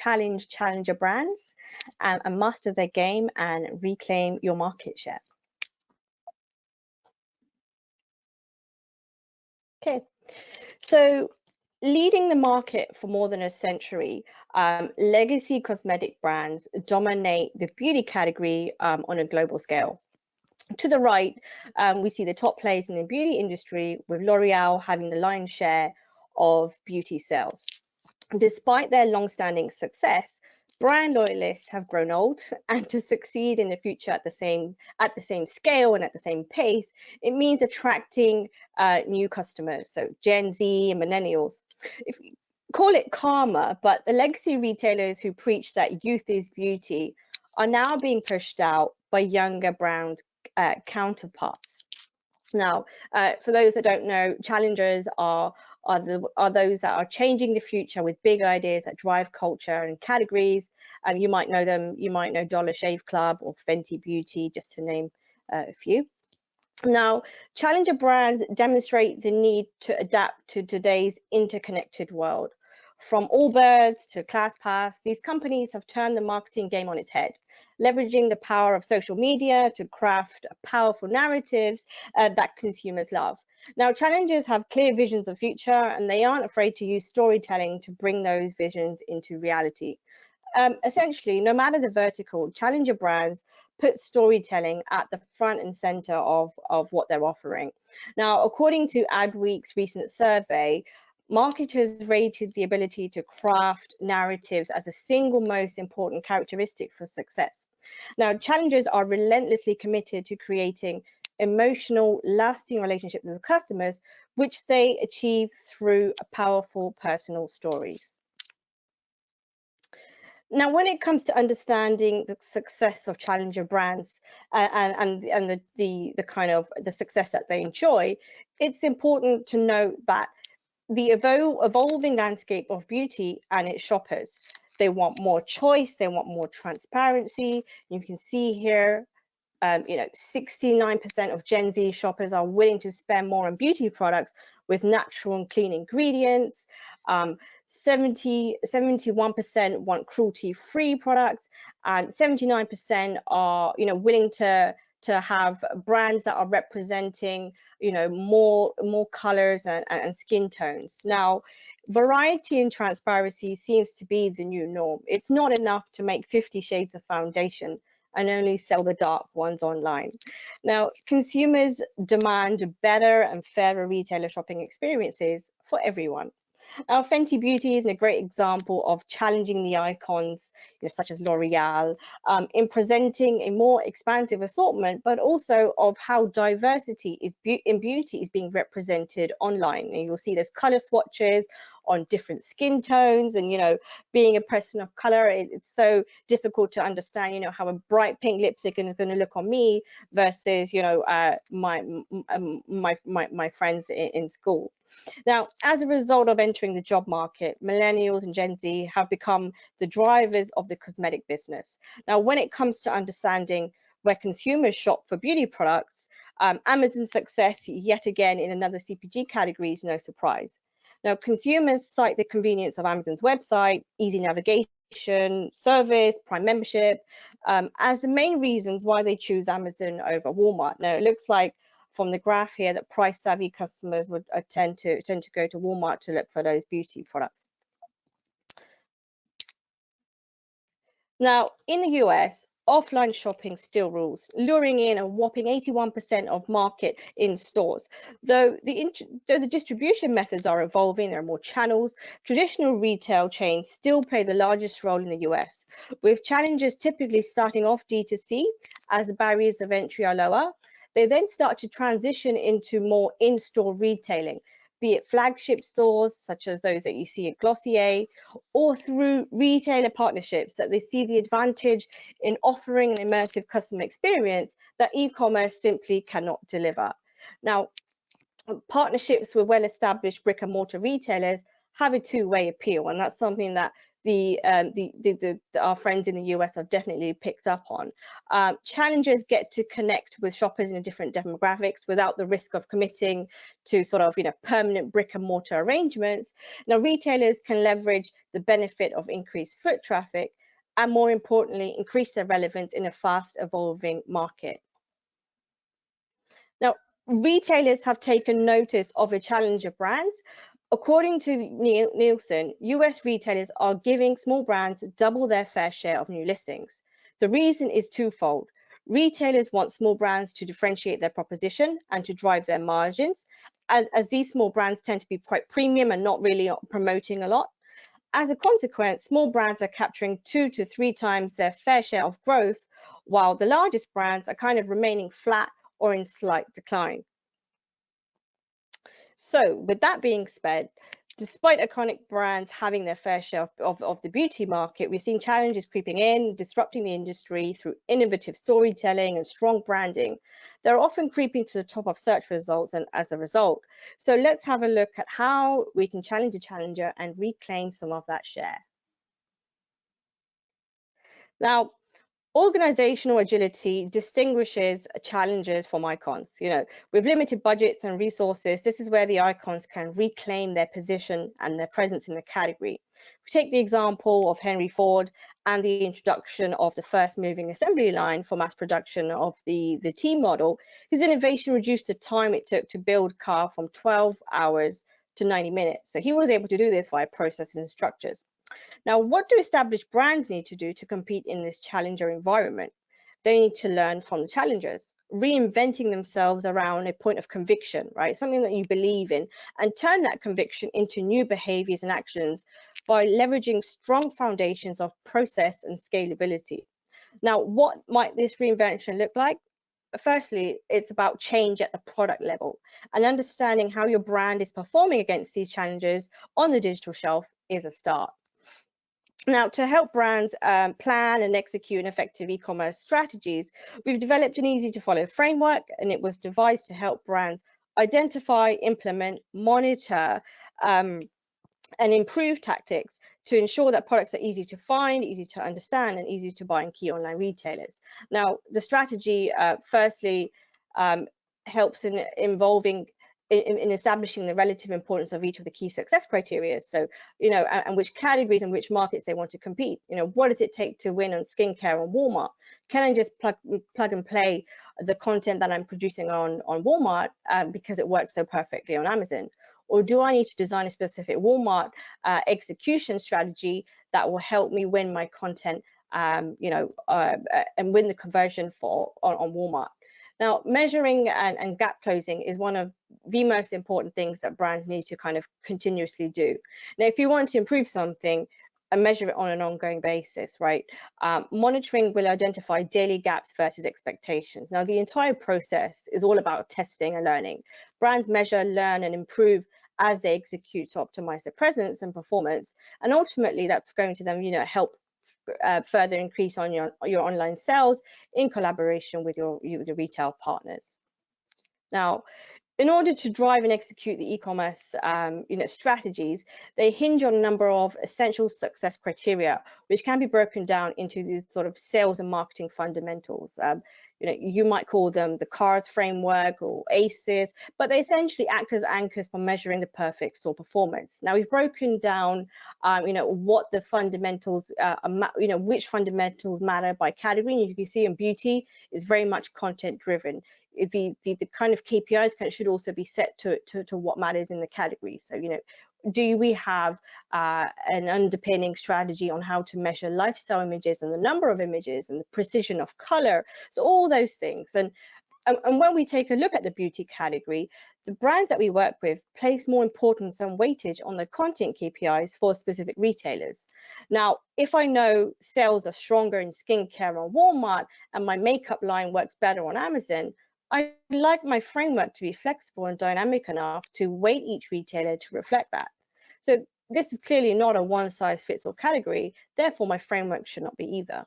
challenge challenger brands and master their game and reclaim your market share. Okay, so leading the market for more than a century, legacy cosmetic brands dominate the beauty category on a global scale. To the right, we see the top players in the beauty industry, with L'Oreal having the lion's share of beauty sales. Despite their long-standing success, brand loyalists have grown old, and to succeed in the future at the same scale and at the same pace, it means attracting new customers, so Gen Z and millennials. If you call it karma, but the legacy retailers who preach that youth is beauty are now being pushed out by younger brand counterparts. Now, for those that don't know, challengers are those that are changing the future with big ideas that drive culture and categories. And you might know them. You might know Dollar Shave Club or Fenty Beauty, just to name a few. Now, challenger brands demonstrate the need to adapt to today's interconnected world. From Allbirds to ClassPass, these companies have turned the marketing game on its head, leveraging the power of social media to craft powerful narratives that consumers love. Now, challengers have clear visions of the future, and they aren't afraid to use storytelling to bring those visions into reality. Essentially, no matter the vertical, challenger brands put storytelling at the front and center of what they're offering. Now, according to Adweek's recent survey, marketers rated the ability to craft narratives as a single most important characteristic for success. Now, challengers are relentlessly committed to creating emotional, lasting relationships with customers, which they achieve through powerful personal stories. Now, when it comes to understanding the success of challenger brands and the kind of the success that they enjoy, it's important to note that the evolving landscape of beauty and its shoppers. They want more choice, they want more transparency. You can see here, 69% of Gen Z shoppers are willing to spend more on beauty products with natural and clean ingredients. 71% want cruelty-free products, and 79% are willing to have brands that are representing more colors and skin tones. Now, variety and transparency seems to be the new norm. It's not enough to make 50 shades of foundation and only sell the dark ones online. Now, consumers demand better and fairer retailer shopping experiences for everyone. Now, Fenty Beauty is a great example of challenging the icons, such as L'Oreal, in presenting a more expansive assortment, but also of how diversity in beauty is being represented online. And you'll see there's color swatches on different skin tones, and being a person of color, it's so difficult to understand how a bright pink lipstick is going to look on me versus my friends in school. Now, as a result of entering the job market, millennials and Gen Z have become the drivers of the cosmetic business. Now, when it comes to understanding where consumers shop for beauty products, Amazon's success yet again in another CPG category is no surprise. Now, consumers cite the convenience of Amazon's website, easy navigation, service, Prime membership, as the main reasons why they choose Amazon over Walmart. Now, it looks like from the graph here that price-savvy customers would tend to go to Walmart to look for those beauty products. Now, in the US, offline shopping still rules, luring in a whopping 81% of market in stores. Though the distribution methods are evolving, there are more channels, traditional retail chains still play the largest role in the US, with challengers typically starting off D2C as the barriers of entry are lower. They then start to transition into more in-store retailing, be it flagship stores such as those that you see at Glossier, or through retailer partnerships that they see the advantage in offering an immersive customer experience that e-commerce simply cannot deliver. Now, partnerships with well-established brick and mortar retailers have a two-way appeal, and that's something that our friends in the US have definitely picked up on. Challengers get to connect with shoppers in different demographics without the risk of committing to sort of permanent brick and mortar arrangements. Now retailers can leverage the benefit of increased foot traffic and, more importantly, increase their relevance in a fast evolving market. Now, retailers have taken notice of a challenger brands. According to Nielsen, US retailers are giving small brands double their fair share of new listings. The reason is twofold. Retailers want small brands to differentiate their proposition and to drive their margins, as these small brands tend to be quite premium and not really promoting a lot. As a consequence, small brands are capturing 2 to 3 times their fair share of growth, while the largest brands are kind of remaining flat or in slight decline. So with that being said, despite iconic brands having their fair share of the beauty market, we've seen challenges creeping in, disrupting the industry through innovative storytelling and strong branding. They're often creeping to the top of search results and as a result. So let's have a look at how we can challenge a challenger and reclaim some of that share. Now, organizational agility distinguishes challengers from icons. With limited budgets and resources, this is where the icons can reclaim their position and their presence in the category. We take the example of Henry Ford and the introduction of the first moving assembly line for mass production of the T model. His innovation reduced the time it took to build a car from 12 hours to 90 minutes. So he was able to do this via processes and structures. Now, what do established brands need to do to compete in this challenger environment? They need to learn from the challengers, reinventing themselves around a point of conviction, right? Something that you believe in, and turn that conviction into new behaviors and actions by leveraging strong foundations of process and scalability. Now, what might this reinvention look like? Firstly, it's about change at the product level, and understanding how your brand is performing against these challenges on the digital shelf is a start. Now, to help brands plan and execute an effective e-commerce strategies, we've developed an easy to follow framework, and it was devised to help brands identify, implement, monitor, and improve tactics to ensure that products are easy to find, easy to understand, and easy to buy in key online retailers. Now, the strategy firstly helps in involving in establishing the relative importance of each of the key success criteria. So, and which categories and which markets they want to compete. What does it take to win on skincare on Walmart? Can I just plug and play the content that I'm producing on Walmart because it works so perfectly on Amazon? Or do I need to design a specific Walmart execution strategy that will help me win my content, and win the conversion on Walmart? Now, measuring and gap closing is one of the most important things that brands need to kind of continuously do. Now, if you want to improve something, and measure it on an ongoing basis, right? Monitoring will identify daily gaps versus expectations. Now, the entire process is all about testing and learning. Brands measure, learn, and improve as they execute to optimize their presence and performance. And ultimately, that's going to them, help further increase on your online sales in collaboration with your retail partners. Now, in order to drive and execute the e-commerce strategies, they hinge on a number of essential success criteria, which can be broken down into these sort of sales and marketing fundamentals. You might call them the CARS framework or ACEs, but they essentially act as anchors for measuring the perfect store performance. Now, we've broken down what the fundamentals which fundamentals matter by category. And you can see in beauty is very much content driven. The kind of KPIs should also be set to what matters in the category. So, do we have an underpinning strategy on how to measure lifestyle images and the number of images and the precision of color? So all those things. And when we take a look at the beauty category, the brands that we work with place more importance and weightage on the content KPIs for specific retailers. Now, if I know sales are stronger in skincare on Walmart and my makeup line works better on Amazon, I'd like my framework to be flexible and dynamic enough to weight each retailer to reflect that. So this is clearly not a one-size-fits-all category, therefore my framework should not be either.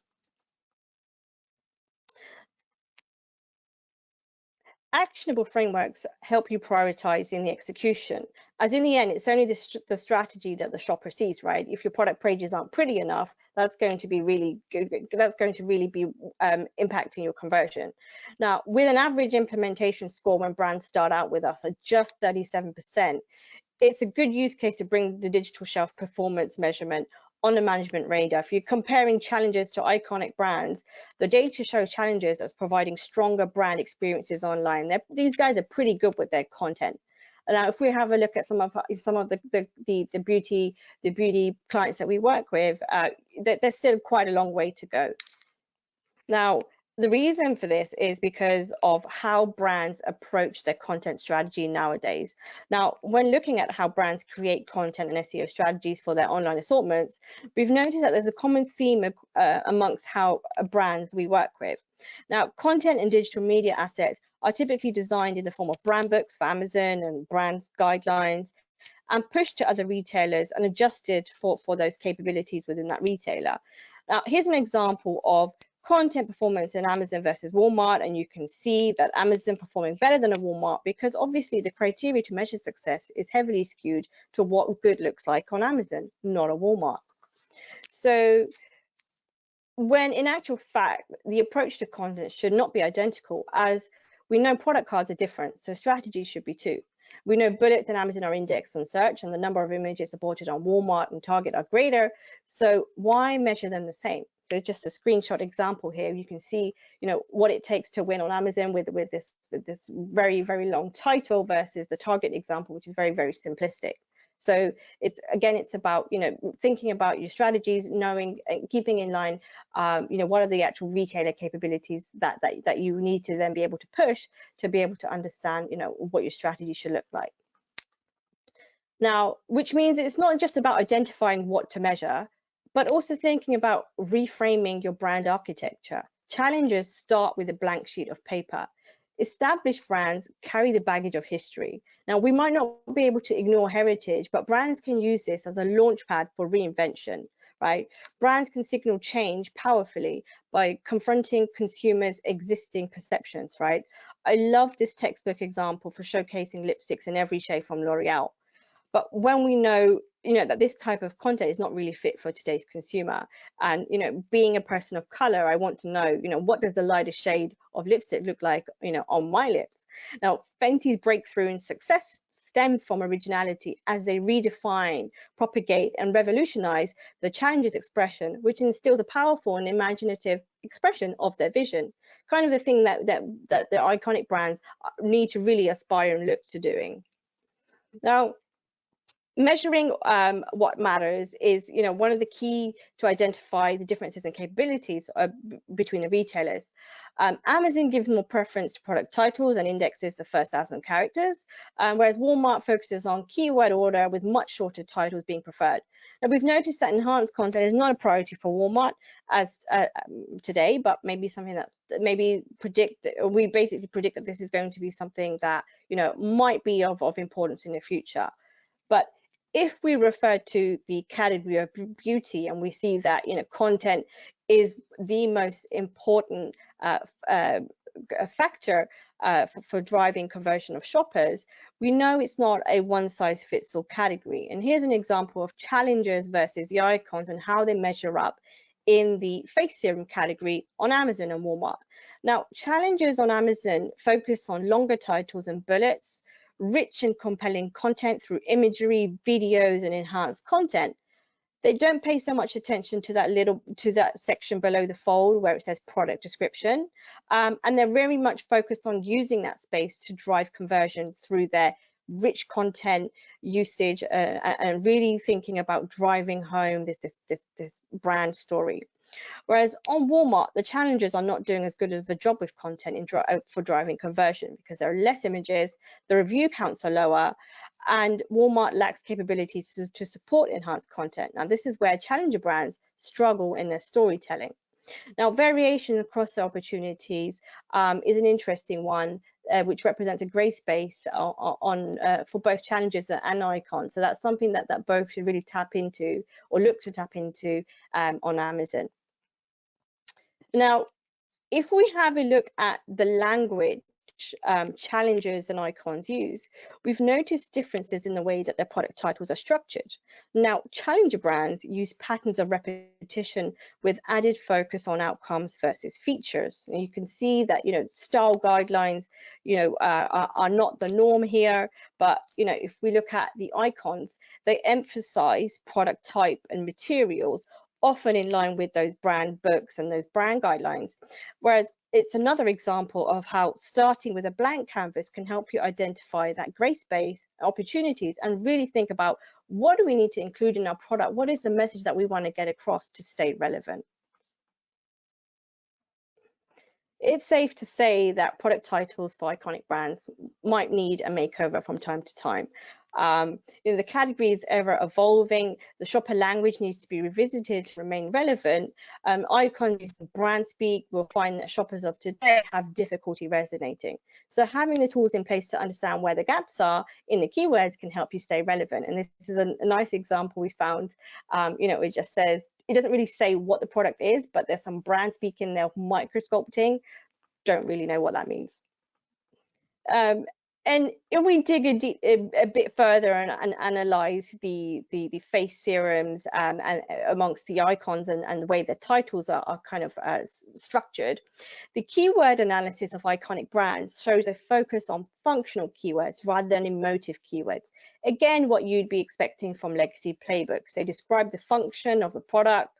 actionable frameworks help you prioritize in the execution, as in the end it's only the strategy that the shopper sees, right? If your product pages aren't pretty enough, that's going to be really good, that's going to really be impacting your conversion. Now, with an average implementation score when brands start out with us at just 37%, it's a good use case to bring the digital shelf performance measurement on the management radar. If you're comparing challenges to iconic brands, the data shows challenges as providing stronger brand experiences online. These guys are pretty good with their content. Now, if we have a look at some of the beauty clients that we work with, there's still quite a long way to go. Now, the reason for this is because of how brands approach their content strategy nowadays. Now, when looking at how brands create content and SEO strategies for their online assortments, we've noticed that there's a common theme amongst how brands we work with. Now, content and digital media assets are typically designed in the form of brand books for Amazon and brand guidelines, and pushed to other retailers and adjusted for those capabilities within that retailer. Now, here's an example of content performance in Amazon versus Walmart, and you can see that Amazon performing better than a Walmart because obviously the criteria to measure success is heavily skewed to what good looks like on Amazon, not a Walmart. So when in actual fact, the approach to content should not be identical, as we know product cards are different, so strategies should be too. We know bullets and Amazon are indexed on search and the number of images supported on Walmart and Target are greater. So why measure them the same? So just a screenshot example here, you can see, what it takes to win on Amazon with this very, very long title versus the Target example, which is very, very simplistic. So it's about, thinking about your strategies, knowing, keeping in line, what are the actual retailer capabilities that you need to then be able to push to be able to understand, what your strategy should look like. Now, which means it's not just about identifying what to measure, but also thinking about reframing your brand architecture. Challenges start with a blank sheet of paper. Established brands carry the baggage of history. Now, we might not be able to ignore heritage, but brands can use this as a launchpad for reinvention, right? Brands can signal change powerfully by confronting consumers' existing perceptions, right? I love this textbook example for showcasing lipsticks in every shade from L'Oreal. But when we know, that this type of content is not really fit for today's consumer, and, being a person of color, I want to know, what does the lightest shade of lipstick look like, on my lips? Now, Fenty's breakthrough in success stems from originality as they redefine, propagate, and revolutionize the challenges expression, which instills a powerful and imaginative expression of their vision, kind of the thing that the iconic brands need to really aspire and look to doing. Now, measuring what matters is, one of the key to identify the differences in capabilities between the retailers. Amazon gives more preference to product titles and indexes the first 1,000 characters, whereas Walmart focuses on keyword order with much shorter titles being preferred. Now, we've noticed that enhanced content is not a priority for Walmart as today, but maybe something that's we basically predict that this is going to be something that, might be of importance in the future. But if we refer to the category of beauty and we see that, content is the most important factor for driving conversion of shoppers, we know it's not a one-size-fits-all category. And here's an example of challenges versus the icons and how they measure up in the face serum category on Amazon and Walmart. Now, challenges on Amazon focus on longer titles and bullets, rich and compelling content through imagery, videos, and enhanced content. They don't pay so much attention to that section below the fold where it says product description, and they're very much focused on using that space to drive conversion through their rich content usage and really thinking about driving home this brand story. Whereas on Walmart, the challengers are not doing as good of a job with content for driving conversion because there are less images, the review counts are lower, and Walmart lacks capability to support enhanced content. Now, this is where challenger brands struggle in their storytelling. Now, variation across the opportunities is an interesting one, which represents a grey space for both challengers and icons. So that's something that both should really tap into or look to tap into on Amazon. Now, if we have a look at the language challengers and icons use, we've noticed differences in the way that their product titles are structured. Now, challenger brands use patterns of repetition with added focus on outcomes versus features. And you can see that, style guidelines, are not the norm here. But, if we look at the icons, they emphasize product type and materials, often in line with those brand books and those brand guidelines. Whereas it's another example of how starting with a blank canvas can help you identify that gray space, opportunities, and really think about, what do we need to include in our product? What is the message that we want to get across to stay relevant? It's safe to say that product titles for iconic brands might need a makeover from time to time. The category is ever evolving. The shopper language needs to be revisited to remain relevant. Icons using brand speak will find that shoppers of today have difficulty resonating. So having the tools in place to understand where the gaps are in the keywords can help you stay relevant. And this is a nice example we found. It just says, it doesn't really say what the product is, but there's some brand speak in there, microsculpting. Don't really know what that means. And if we dig a bit further and analyze the face serums and amongst the icons and the way the titles are kind of structured, the keyword analysis of iconic brands shows a focus on functional keywords rather than emotive keywords. Again, what you'd be expecting from legacy playbooks. They describe the function of the product,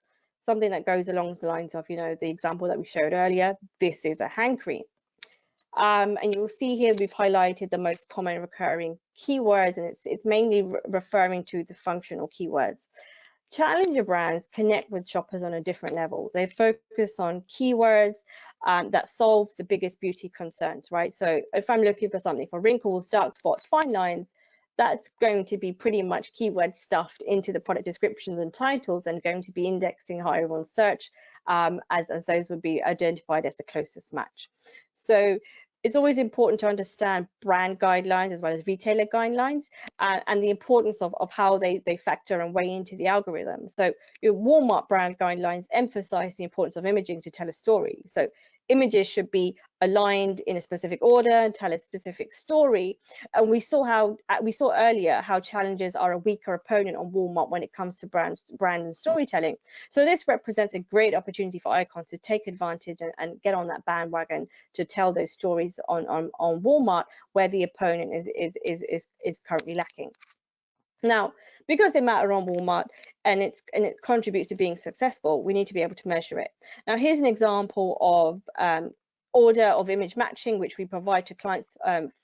something that goes along the lines of, the example that we showed earlier, this is a hand cream. And you'll see here we've highlighted the most common recurring keywords, and it's mainly referring to the functional keywords. Challenger brands connect with shoppers on a different level. They focus on keywords that solve the biggest beauty concerns, right? So if I'm looking for something for wrinkles, dark spots, fine lines, that's going to be pretty much keyword stuffed into the product descriptions and titles and going to be indexing higher on search, as those would be identified as the closest match. So it's always important to understand brand guidelines as well as retailer guidelines, and the importance of how they factor and weigh into the algorithm. So your Walmart brand guidelines emphasize the importance of imaging to tell a story. So images should be aligned in a specific order and tell a specific story. And we saw earlier how challengers are a weaker opponent on Walmart when it comes to brand and storytelling. So this represents a great opportunity for icons to take advantage and get on that bandwagon to tell those stories on Walmart, where the opponent is currently lacking. Now, because they matter on Walmart and it contributes to being successful, we need to be able to measure it. Now, here's an example of order of image matching, which we provide to clients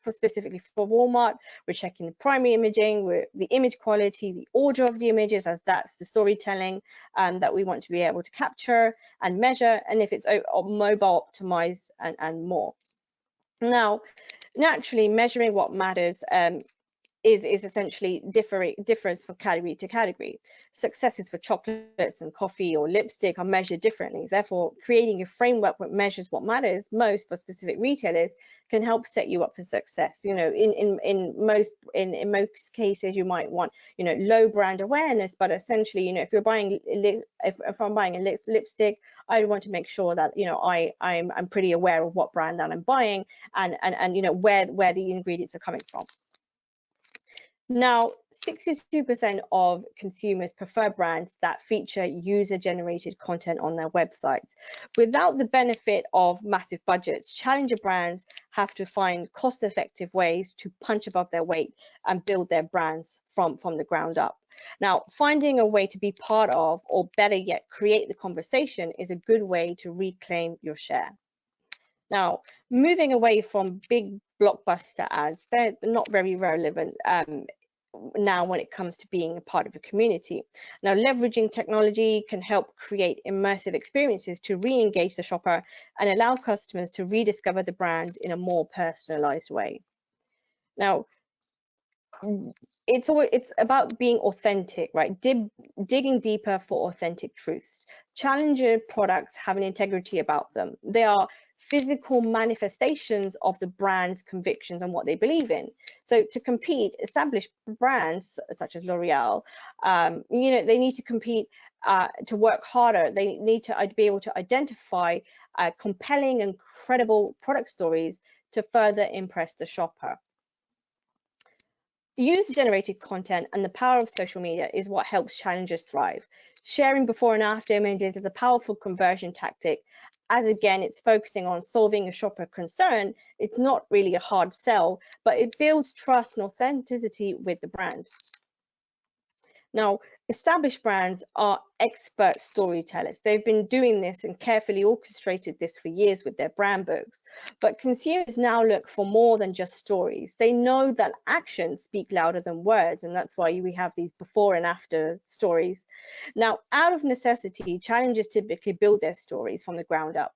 specifically for Walmart. We're checking the primary imaging, the image quality, the order of the images, as that's the storytelling that we want to be able to capture and measure, and if it's mobile optimized and more. Now, naturally, measuring what matters is essentially differs from category to category. Successes for chocolates and coffee or lipstick are measured differently. Therefore, creating a framework that measures what matters most for specific retailers can help set you up for success. In most cases, you might want low brand awareness, but essentially, if you're buying if I'm buying a lipstick, I want to make sure that I'm pretty aware of what brand that I'm buying and where the ingredients are coming from. Now, 62% of consumers prefer brands that feature user-generated content on their websites. Without the benefit of massive budgets, challenger brands have to find cost-effective ways to punch above their weight and build their brands from the ground up. Now, finding a way to be part of, or better yet, create the conversation is a good way to reclaim your share. Now, moving away from big blockbuster ads, they're not very relevant now when it comes to being a part of a community. Now, leveraging technology can help create immersive experiences to re-engage the shopper and allow customers to rediscover the brand in a more personalized way. Now, it's about being authentic, right? Digging deeper for authentic truths. Challenger products have an integrity about them. They are physical manifestations of the brand's convictions and what they believe in. So to compete, established brands such as L'Oreal, they need to compete to work harder. They need to be able to identify compelling and credible product stories to further impress the shopper. User-generated content and the power of social media is what helps challengers thrive. Sharing before and after images is a powerful conversion tactic, as again, it's focusing on solving a shopper concern. It's not really a hard sell, but it builds trust and authenticity with the brand. Now, established brands are expert storytellers. They've been doing this and carefully orchestrated this for years with their brand books. But consumers now look for more than just stories. They know that actions speak louder than words, and that's why we have these before and after stories. Now, out of necessity, challengers typically build their stories from the ground up.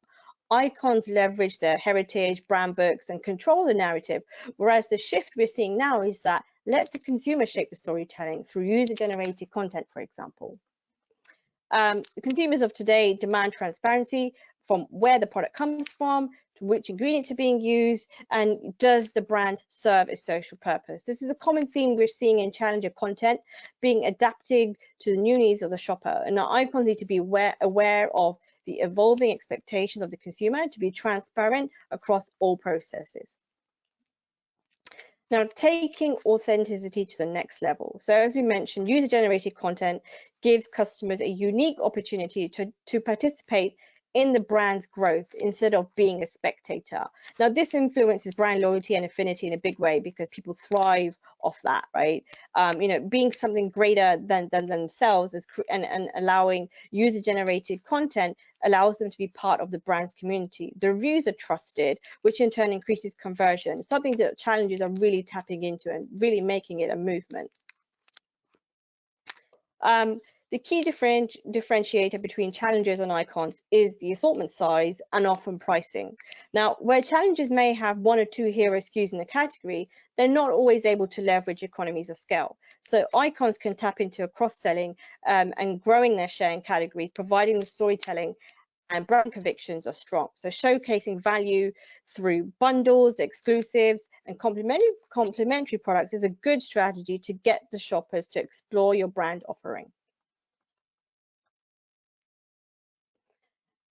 Icons leverage their heritage, brand books, and control the narrative, whereas the shift we're seeing now is that let the consumer shape the storytelling through user-generated content, for example. Consumers of today demand transparency from where the product comes from, to which ingredients are being used, and does the brand serve a social purpose? This is a common theme we're seeing in challenger content being adapted to the new needs of the shopper. And our icons need to be aware of the evolving expectations of the consumer to be transparent across all processes. Now, taking authenticity to the next level. So as we mentioned, user-generated content gives customers a unique opportunity to participate in the brand's growth instead of being a spectator. Now, this influences brand loyalty and affinity in a big way because people thrive off that, right? Being something greater than themselves and allowing user-generated content allows them to be part of the brand's community. The reviews are trusted, which in turn increases conversion, something that challengers are really tapping into and really making it a movement. The key differentiator between challengers and icons is the assortment size and often pricing. Now, where challengers may have one or two hero SKUs in the category, they're not always able to leverage economies of scale. So icons can tap into a cross-selling and growing their share in categories, providing the storytelling and brand convictions are strong. So showcasing value through bundles, exclusives, and complementary products is a good strategy to get the shoppers to explore your brand offering.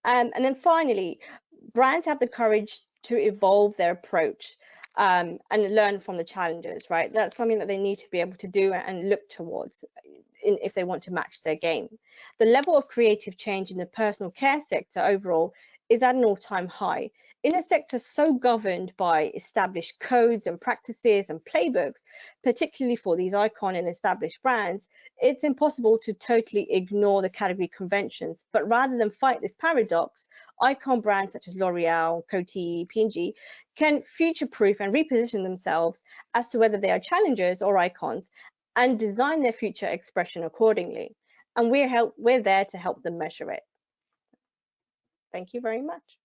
And then finally, brands have the courage to evolve their approach and learn from the challenges, right? That's something that they need to be able to do and look towards if they want to match their game. The level of creative change in the personal care sector overall is at an all-time high. In a sector so governed by established codes and practices and playbooks, particularly for these icon and established brands, it's impossible to totally ignore the category conventions. But rather than fight this paradox, icon brands such as L'Oreal, Coty, P&G can future-proof and reposition themselves as to whether they are challengers or icons and design their future expression accordingly. And we're there to help them measure it. Thank you very much.